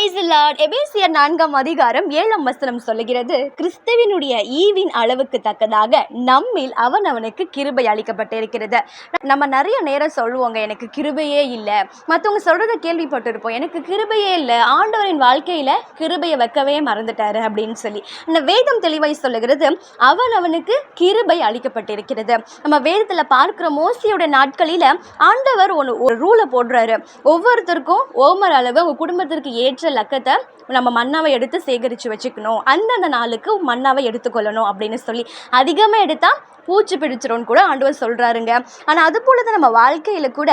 Praise the Lord. எபேசியர் 4ஆம் அதிகாரம் 7ஆம் வசனம் சொல்லுகிறது, கிறிஸ்துவினுடைய ஈவின் அளவுக்கு தக்கதாக நம்மில் அவனவனுக்கு கிருபை அளிக்கப்பட்டிருக்கிறது. நம்ம நிறைய நேரம் சொல்லுவோங்க, எனக்கு கிருபையே இல்லை. மற்றவங்க சொல்றதை கேள்விப்பட்டிருப்போம், எனக்கு கிருபையே இல்லை, ஆண்டவரின் வாழ்க்கையில கிருபையை வைக்கவே மறந்துட்டாரு அப்படின்னு சொல்லி. இந்த வேதம் தெளிவாய் சொல்லுகிறது, அவனவனுக்கு கிருபை அளிக்கப்பட்டிருக்கிறது. நம்ம வேதத்துல பார்க்கிற மோசையோட நாட்களில ஆண்டவர் ஒரு ரூலை போடுறாரு. ஒவ்வொருத்தருக்கும் ஓமர் அளவு உங்க குடும்பத்திற்கு ஏற்ற லக்கத்தை நம்ம மன்னாவை எடுத்து சேகரித்து வச்சுக்கணும், அந்தந்த நாளுக்கு மன்னாவை எடுத்துக்கொள்ளணும் அப்படின்னு சொல்லி. அதிகமாக எடுத்தால் பூச்சி பிடிச்சிரும்னு கூட ஆண்டவர் சொல்கிறாருங்க. ஆனால் அது போல தான் நம்ம வாழ்க்கையில் கூட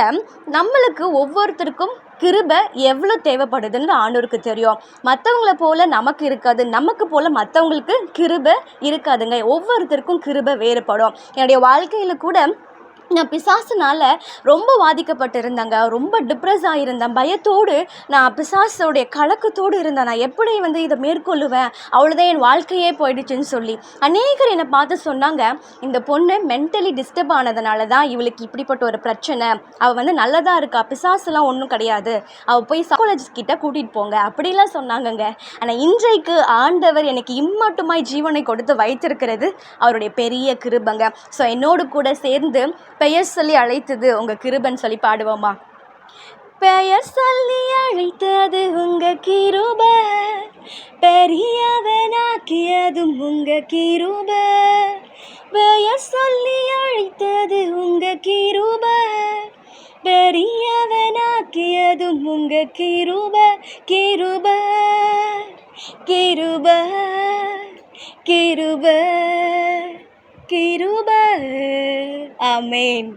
நம்மளுக்கு ஒவ்வொருத்தருக்கும் கிருபை எவ்வளோ தேவைப்படுதுன்னு ஆண்டவருக்கு தெரியும். மற்றவங்கள போல நமக்கு இருக்காது, நமக்கு போல மற்றவங்களுக்கு கிருபை இருக்காதுங்க. ஒவ்வொருத்தருக்கும் கிருபை வேறுபடும். என்னுடைய வாழ்க்கையில் கூட நான் பிசாசுனால ரொம்ப பாதிக்கப்பட்டு இருந்தேங்க. ரொம்ப டிப்ரெஸ் ஆகியிருந்தேன். பயத்தோடு நான் பிசாசோடைய கலக்கத்தோடு இருந்தேன். நான் எப்படி இதை மேற்கொள்ளுவேன், அவ்வளோதான் என் வாழ்க்கையே போயிடுச்சுன்னு சொல்லி அநேகர் என்னை பார்த்து சொன்னாங்க, இந்த பொண்ணு மென்டலி டிஸ்டர்ப் ஆனதுனால தான் இவளுக்கு இப்படிப்பட்ட ஒரு பிரச்சனை. அவள் நல்லதாக இருக்கா, பிசாசுலாம் ஒன்றும் கிடையாது, அவள் போய் சைக்காலஜிஸ்ட் கிட்ட கூட்டிகிட்டு போங்க அப்படிலாம் சொன்னாங்கங்க. ஆனால் இன்றைக்கு ஆண்டவர் எனக்கு இம்மட்டுமாய் ஜீவனை கொடுத்து வைத்திருக்கிறது அவருடைய பெரிய கிருபைங்க. ஸோ என்னோடு கூட சேர்ந்து பெயர் சொல்லி அழைத்தது உங்க கிருபைன்னு சொல்லி பாடுவோமா? பெயர் சொல்லி அழைத்தது உங்க கிருபை, பெரியவனாக்கியதும் உங்க கிருபை. பெயர் சொல்லி அழைத்தது உங்க கிருபை, பெரியவனாக்கியதும் உங்க கிருபை. கிருபை கிருபை கிருபை கிருபை. ஆமென்.